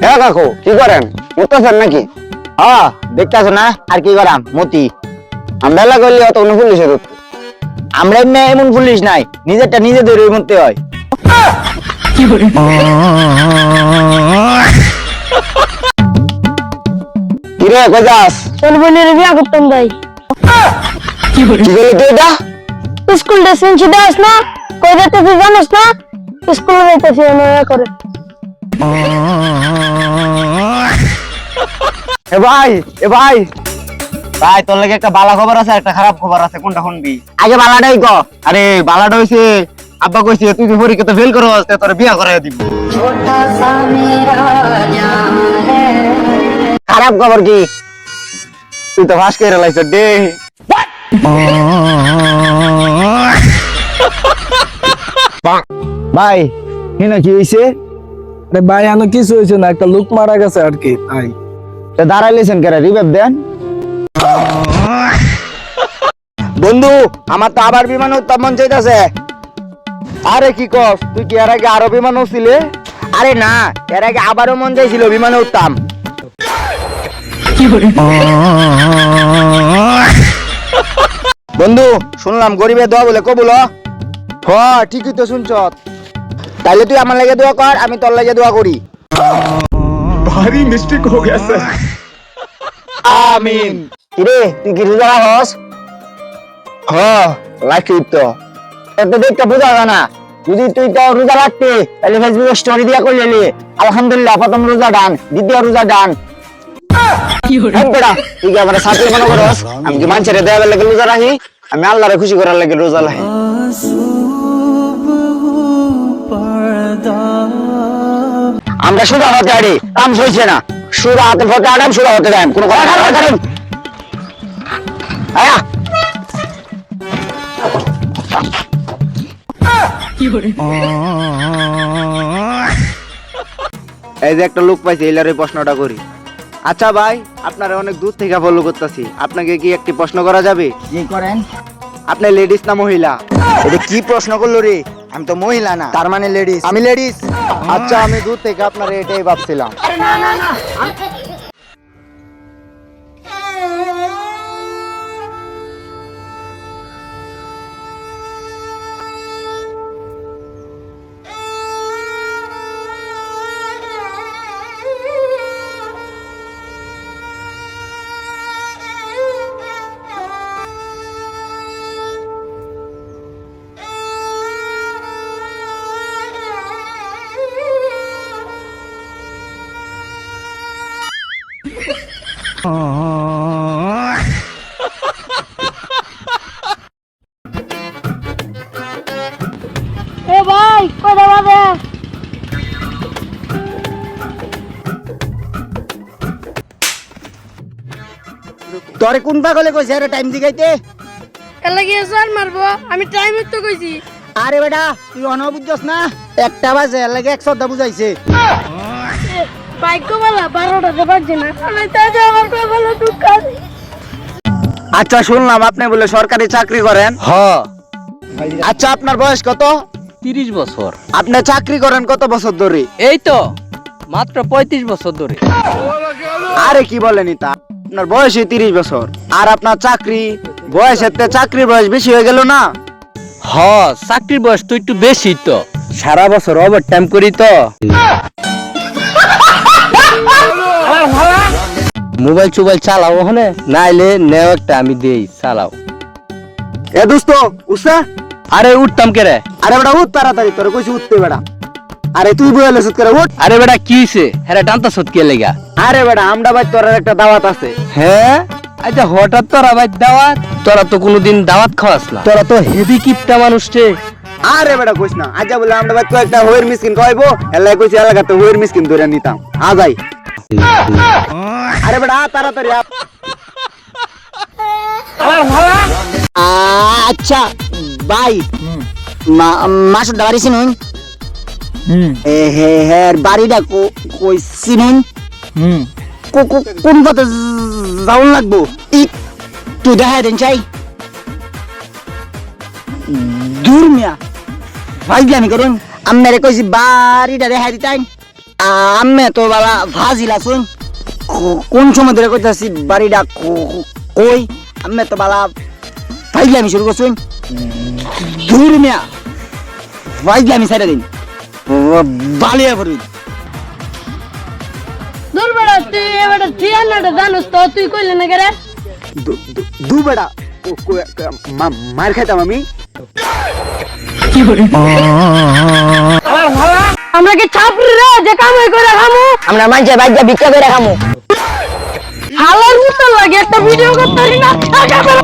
হ্যাঁ কাকু, কি করেন? মুততেছেন নাকি? হ্যাঁ, দেখতেছ না আর কি করাম মতি। আমরা এলা করলে অত কোনো পুলিশে ধরতো। আমরা এমনি এমন পুলিশ নাই, নিজেরটা নিজে ধরে মরতে হয়। কি রে, কই যাস? তোর বোনের বিয়া করতাম ভাই। কি করলি তুই এটা? স্কুল ড্রেস কিনছি দেস না, কই যেতে তুই জানিস না? স্কুলে যাইতেছি না করে। এ ভাই, এ ভাই, ভাই তোর লাগে একটা বালা খবর আছে, একটা খারাপ খবর আছে, কোনটা শুনবি? আগে বালাটাই ক। আরে বালাটা হইছে, আব্বা কইছে তুই যে পরীক্ষাতে ফেল করস তে তোর বিয়া করাইয়া দিব। খারাপ খবর কি? তুই তো ফাঁস করে লাইছ ডে। ভাই, হিনা কি হইছে? আরে ভাই আনো কিছু হয়েছে না, একটা লোক মারা গেছে আর কি তাই। তা দাঁড়াইলেছেন কেন? রিভাইভ দেন। বন্ধু, আমার তো আবার বিমান উঠতাম মন চাইতেছে। আরে কি কস? তুই কি এর আগে আরো বিমান উঠছিলে? আরে না, এর আগে আবারও মন চাইছিল বিমানে উঠতাম। বন্ধু, শুনলাম গরিবের দোয়া বলে কবুল। হ, ঠিকই তো শুনছ। তাইলে তুই আমার লাগে দোয়া কর, আমি তোর লাগে দোয়া করি। ভারী মিস্টেক হয়ে গেছে। আমিন। কিরে তুই কি রোজা রাখস? হ, লাইক তো। এত দেখতে বোঝা যায় না। যদি তুই তো রোজা রাখতে তাহলে ফেসবুকে স্টোরি দিয়া করলি আলহামদুলিল্লাহ প্রথম রোজা ডান, দ্বিতীয় রোজা ডান। তুই কি আমার সাথে মনে করস আমি কি মানুষের দেওয়ার লাগে রোজা রাখি? আমি আল্লাহরে খুশি করার লাগে রোজা রাখি। আমরা সুরা হতে আরে কাম হইছে না। সুরা হাতে ফটো আড়াম, সুরা হতে দেন কোন কথা করেন। আয়া এই যে একটা লোক পাইছে, এইলারে প্রশ্নটা করি। আচ্ছা ভাই, আপনারা অনেক দূর থেকে ফলো করতেছি, আপনাকে কি একটি প্রশ্ন করা যাবে? কি করেন? আপনি লেডিস না মহিলা? এটা কি প্রশ্ন করলো রে? আমি তো মহিলা না। তার মানে লেডিস। আমি লেডিস। আচ্ছা, আমি দূর থেকে আপনারা এটাই ভাবছিলাম। এ ভাই, কয়টা বাজে? তোরে কোন পাগলে কইছে আরে টাইম দিগাইতে? এর লাগি স্যার মারবো, আমি টাইম তো কইছি। আরে বেটা তুই অনব বুঝছস না? একটা বাজে এর লাগে 100টা বুঝাইছে। বাইক বলা 12টাতে বাজছে না, আমি তাই আমার কই বলে দুঃখ আছে। আচ্ছা, শুনলাম আপনি বলে সরকারি চাকরি করেন। হ, আচ্ছা, আপনার বয়স কত? 30 বছর। আপনি চাকরি করেন কত বছর ধরে? এই তো মাত্র 35 বছর ধরে। আরে কি বলেন তা, আপনার বয়সই 30 বছর, আর আপনার চাকরি বয়সের থেকে চাকরির বয়স বেশি হয়ে গেল না? হ, চাকরির বয়স তো একটু বেশি তো, সারা বছর ওভার টাইম করি তো। মোবাইল চোবাইল চালাও ওখানে, নাইলে নেও একটা আমি দেই, চালাও। এ দোস্ত, উঠছে? আরে উঠতাম কে রে? আরে বেটা উঠ তাড়াতাড়ি, তোর কইছি উঠতে বেটা। আরে তুই বলে সুত করে উঠ। আরে বেটা কি হইছে? হ্যাঁ টানতা সত কে লেগা? আরে বেটা, আমরা ভাই তোর একটা দাওয়াত আছে। হ্যাঁ, আচ্ছা হঠাৎ তোরা ভাই দাওয়াত? তোরা তো কোনোদিন দাওয়াত খাওয়াস না, তোরা তো হেভি কিপটা মানুষ রে। আরে বেটা কইস না, আচ্ছা বলে আমরা ভাই কয়েকটা হইয়ের মিসকিন খাইবো, এলাই কইছি এলাকাতে হইয়ের মিসকিন ধরে নিতাম। আজাই। আরে বেটা তাড়াতাড়ি আপ। আচ্ছা ভাই, মাসুর বাড়ি চিনুন? এ হে হে বাড়িটা কই চিনুন? কোন পথে যাওন লাগবো? একটু দেখা দেন চাই। দূর মিয়া, ভাইজানি করুন। আমি কইছি বাড়িটা দেখা দিতাই। আমি তো বাবা ভাজিলা শুন কোন সময় ধরে কইতাছি বাড়িটা কই আমি তো বালা ফাইজলামি শুরু করছুন দূর মিয়া ফাইজলামি সাইডা দিন বালিয়া পড়বি দূর বেড়া তুই এবারে ঠিকানাটা জানোস তো তুই কইলে না কেরে দু বেড়া মার খাইতাম আমি আমরা কি ছাপরি রে যে কামাই করে খামু আমরা মাঝে বাইজা ভিক্ষা করে খামু হালার মতো লাগে একটা ভিডিও করতে পারি না টাকা বেড়া